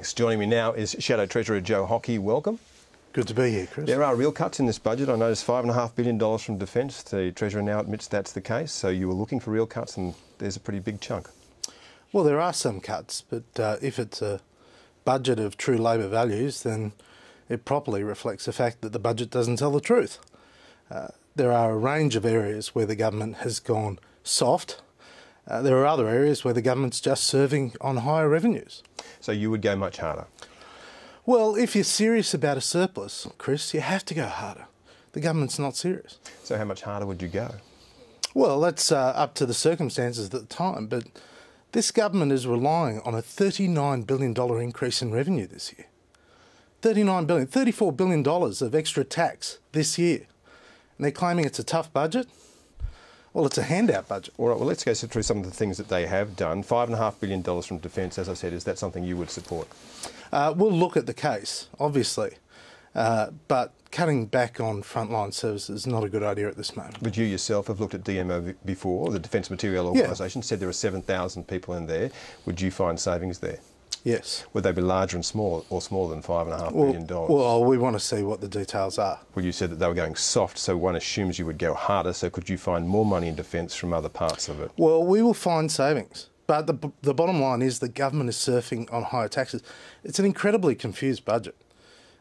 Thanks. Joining me now is Shadow Treasurer Joe Hockey. Welcome. Good to be here, Chris. There are real cuts in this budget. I noticed $5.5 billion from Defence. The Treasurer now admits that's the case. So you were looking for real cuts and there's a pretty big chunk. Well, there are some cuts, but if it's a budget of true Labor values, then it properly reflects the fact that the budget doesn't tell the truth. There are a range of areas where the government has gone soft. There are other areas where the government's just serving on higher revenues. So you would go much harder? Well, if you're serious about a surplus, Chris, you have to go harder. The government's not serious. So how much harder would you go? Well, that's up to the circumstances at the time, but this government is relying on a $39 billion increase in revenue this year. $39 billion, $34 billion of extra tax this year. And they're claiming it's a tough budget? Well, it's a handout budget. All right, well, let's go through some of the things that they have done. $5.5 billion from Defence, as I said, is that something you would support? We'll look at the case, obviously. But cutting back on frontline services is not a good idea at this moment. But you yourself have looked at DMO before, the Defence Material Organisation, said there are 7,000 people in there. Would you find savings there? Yes. Would they be larger and smaller than $5.5 billion? Well, we want to see what the details are. Well, you said that they were going soft, so one assumes you would go harder. So could you find more money in defence from other parts of it? Well, we will find savings. But the bottom line is the government is surfing on higher taxes. It's an incredibly confused budget.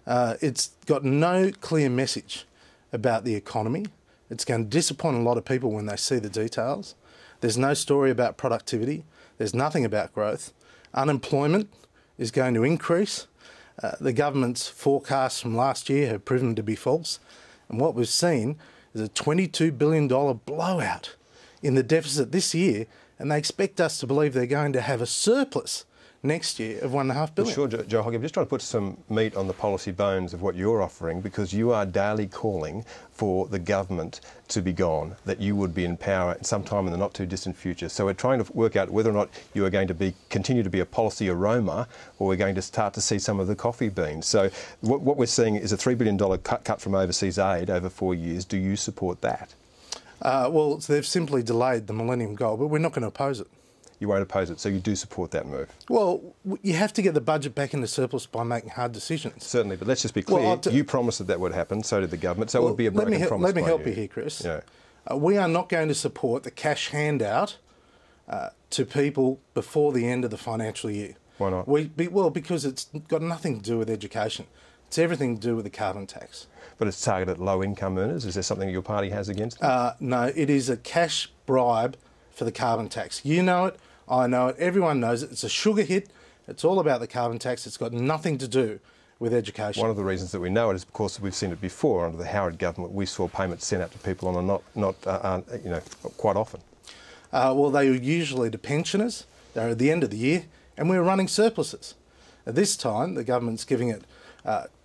It's got no clear message about the economy. It's going to disappoint a lot of people when they see the details. There's no story about productivity. There's nothing about growth. Unemployment is going to increase. The government's forecasts from last year have proven to be false. And what we've seen is a $22 billion blowout in the deficit this year, and they expect us to believe they're going to have a surplus next year of $1.5 billion. Well, sure, Joe Hockey, I'm just trying to put some meat on the policy bones of what you're offering, because you are daily calling for the government to be gone, that you would be in power sometime in the not-too-distant future. So we're trying to work out whether or not you are going to continue to be a policy aroma, or we're going to start to see some of the coffee beans. So what we're seeing is a $3 billion cut from overseas aid over 4 years. Do you support that? Well, they've simply delayed the Millennium Goal, but we're not going to oppose it. You won't oppose it, so you do support that move? Well, you have to get the budget back into surplus by making hard decisions. Certainly, but let's just be clear. Well, you promised that would happen, so did the government, so it would be a broken promise. Let me help you here, Chris. Yeah. We are not going to support the cash handout to people before the end of the financial year. Why not? Well, because it's got nothing to do with education. It's everything to do with the carbon tax. But it's targeted at low-income earners. Is there something your party has against it? No, it is a cash bribe for the carbon tax. You know it, I know it, everyone knows it. It's a sugar hit. It's all about the carbon tax. It's got nothing to do with education. One of the reasons that we know it is because we've seen it before under the Howard government. We saw payments sent out to people on a quite often. Well, they were usually to pensioners. They're at the end of the year, and we were running surpluses. At this time, the government's giving it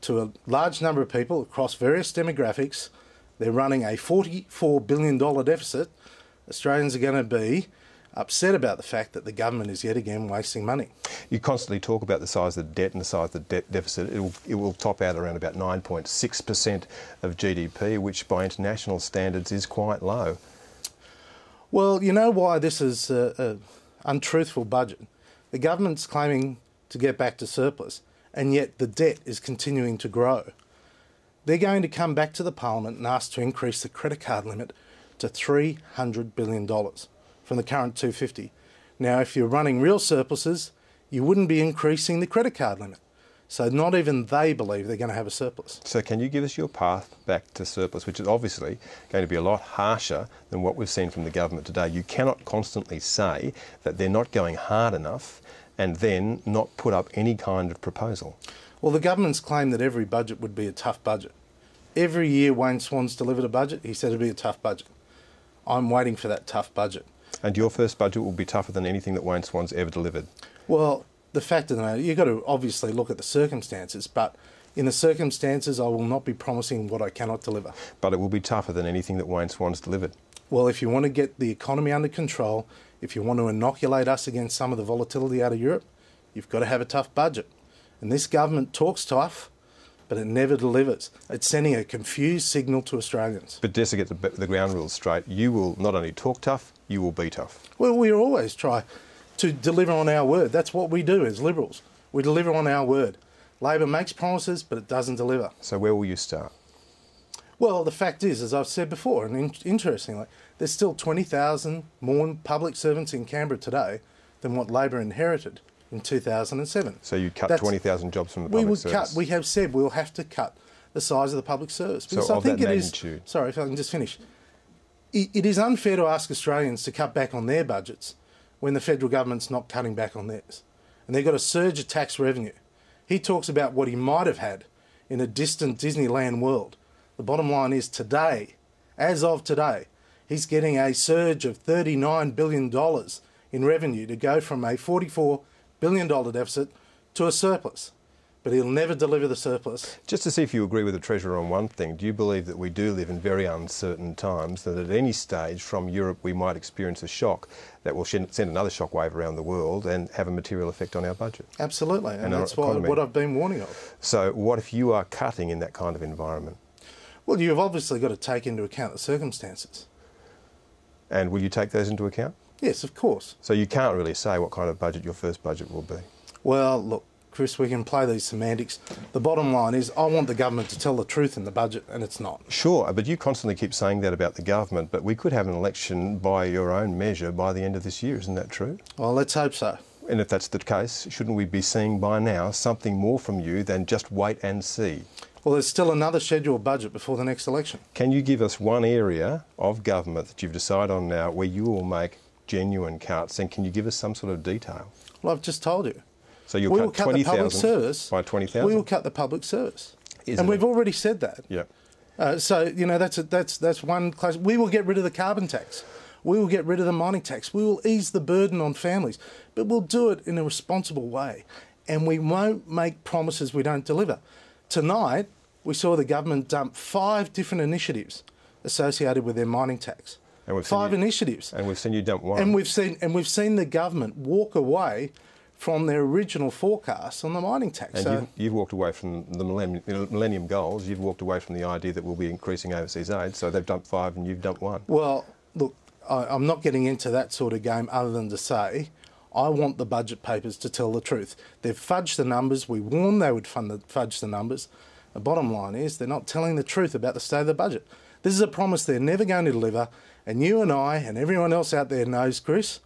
to a large number of people across various demographics. They're running a $44 billion deficit. Australians are going to be upset about the fact that the government is yet again wasting money. You constantly talk about the size of the debt and the size of the debt deficit. It will top out around about 9.6% of GDP, which by international standards is quite low. Well, you know why this is an untruthful budget? The government's claiming to get back to surplus, and yet the debt is continuing to grow. They're going to come back to the Parliament and ask to increase the credit card limit to $300 billion from the current $250. Now, if you're running real surpluses, you wouldn't be increasing the credit card limit. So not even they believe they're going to have a surplus. So can you give us your path back to surplus, which is obviously going to be a lot harsher than what we've seen from the government today? You cannot constantly say that they're not going hard enough and then not put up any kind of proposal. Well, the government's claimed that every budget would be a tough budget. Every year Wayne Swan's delivered a budget, he said it'd be a tough budget. I'm waiting for that tough budget. And your first budget will be tougher than anything that Wayne Swan's ever delivered? Well, the fact of the matter, you've got to obviously look at the circumstances, but in the circumstances I will not be promising what I cannot deliver. But it will be tougher than anything that Wayne Swan's delivered? Well, if you want to get the economy under control, if you want to inoculate us against some of the volatility out of Europe, you've got to have a tough budget. And this government talks tough, but it never delivers. It's sending a confused signal to Australians. But just to get the ground rules straight, you will not only talk tough, you will be tough. Well, we always try to deliver on our word. That's what we do as Liberals. We deliver on our word. Labor makes promises, but it doesn't deliver. So where will you start? Well, the fact is, as I've said before, and interestingly, there's still 20,000 more public servants in Canberra today than what Labor inherited in 2007. So you cut 20,000 jobs from the public service? We have said we'll have to cut the size of the public service. Because So I of think that it magnitude? is. Sorry, if I can just finish. It is unfair to ask Australians to cut back on their budgets when the federal government's not cutting back on theirs. And they've got a surge of tax revenue. He talks about what he might have had in a distant Disneyland world. The bottom line is today, as of today, he's getting a surge of $39 billion in revenue to go from a $44 billion deficit to a surplus. But he'll never deliver the surplus. Just to see if you agree with the Treasurer on one thing, do you believe that we do live in very uncertain times, that at any stage from Europe we might experience a shock that will send another shockwave around the world and have a material effect on our budget? Absolutely, and our that's economy? what I've been warning of. So what if you are cutting in that kind of environment? Well, you've obviously got to take into account the circumstances. And will you take those into account? Yes, of course. So you can't really say what kind of budget your first budget will be? Well, look, Chris, we can play these semantics. The bottom line is I want the government to tell the truth in the budget, and it's not. Sure, but you constantly keep saying that about the government, but we could have an election by your own measure by the end of this year, isn't that true? Well, let's hope so. And if that's the case, shouldn't we be seeing by now something more from you than just wait and see? Well, there's still another scheduled budget before the next election. Can you give us one area of government that you've decided on now where you will make genuine cuts, and can you give us some sort of detail? Well, I've just told you. So you'll We will cut cut the public 20,000 service. by 20,000? We will cut the public service. Isn't And we've it? already said that. Yeah. So, you know, that's one class. We will get rid of the carbon tax. We will get rid of the mining tax. We will ease the burden on families. But we'll do it in a responsible way. And we won't make promises we don't deliver. Tonight, we saw the government dump 5 different initiatives associated with their mining tax. And we've seen 5 initiatives. And we've seen you dump one. And we've seen the government walk away from their original forecast on the mining tax. And So, you've walked away from the Millennium Goals. You've walked away from the idea that we'll be increasing overseas aid. So they've dumped 5 and you've dumped 1. well, look, I'm not getting into that sort of game other than to say I want the budget papers to tell the truth. They've fudged the numbers. We warned they would fudge the numbers. The bottom line is they're not telling the truth about the state of the budget. This is a promise they're never going to deliver. And you and I and everyone else out there knows, Chris,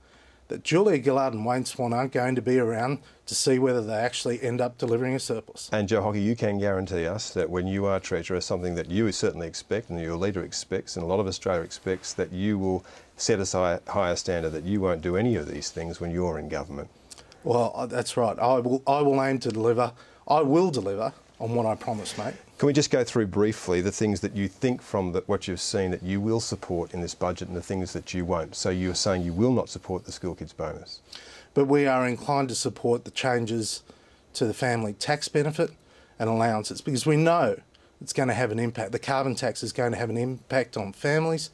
that Julia Gillard and Wayne Swan aren't going to be around to see whether they actually end up delivering a surplus. And Joe Hockey, you can guarantee us that when you are Treasurer, something that you certainly expect and your leader expects and a lot of Australia expects, that you will set a higher standard, that you won't do any of these things when you're in government. Well, that's right. I will aim to deliver. I will deliver on what I promised, mate. Can we just go through briefly the things that you think from what you've seen that you will support in this budget and the things that you won't? So you're saying you will not support the school kids bonus? But we are inclined to support the changes to the family tax benefit and allowances because we know it's going to have an impact. The carbon tax is going to have an impact on families.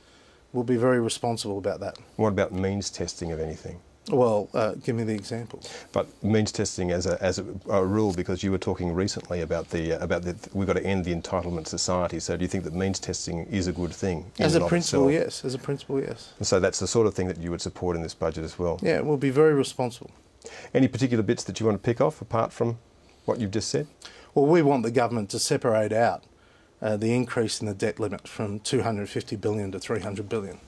We'll be very responsible about that. What about means testing of anything? Well, give me the example. But means testing as a rule, because you were talking recently about we've got to end the entitlement society. So do you think that means testing is a good thing? As a principle, yes. As a principle, yes. And so that's the sort of thing that you would support in this budget as well? Yeah, we'll be very responsible. Any particular bits that you want to pick off apart from what you've just said? Well, we want the government to separate out the increase in the debt limit from $250 billion to $300 billion.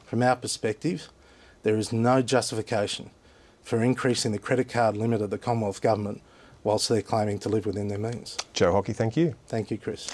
From our perspective, there is no justification for increasing the credit card limit of the Commonwealth Government whilst they're claiming to live within their means. Joe Hockey, thank you. Thank you, Chris.